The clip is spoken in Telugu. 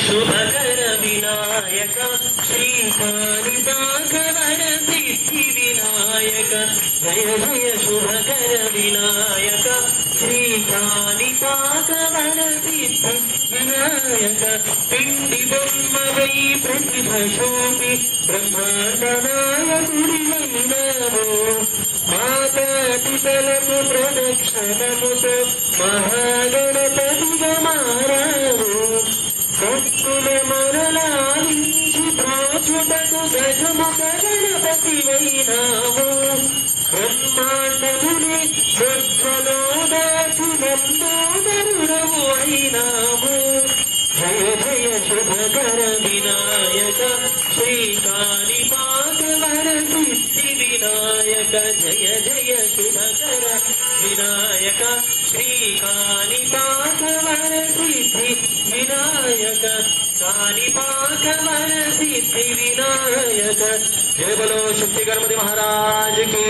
शुभकर विनायक श्रीकारिताकवर सिद्धि विनायक जय जय शुभकर विनायक श्रीकारिताकवर सिद्धि विनायक पिंडि ब्रह्मवै प्रतिभशोभि ब्रह्माण्डनायकुडिवैनवो माता पितలకు ప్రదక్షిణముతో మహాగణపతిగా మారావు భక్తుల మరలాలించి ప్రాచుటకు గజముఖ గణపతివైనావు బ్రహ్మాండముని గొప్పలో దాచి నందోదరుడవు అయినావు జయ జయ శుభకర వినాయక శ్రీకాళిపాకవర సిద్ధి వినాయక జయ జయ శుభకర వినాయక శ్రీకాళిపాకవర సిద్ధి వినాయక కాళిపాకవర సిద్ధి వినాయక జయ బలో శక్తి గణపతి మహారాజ్ की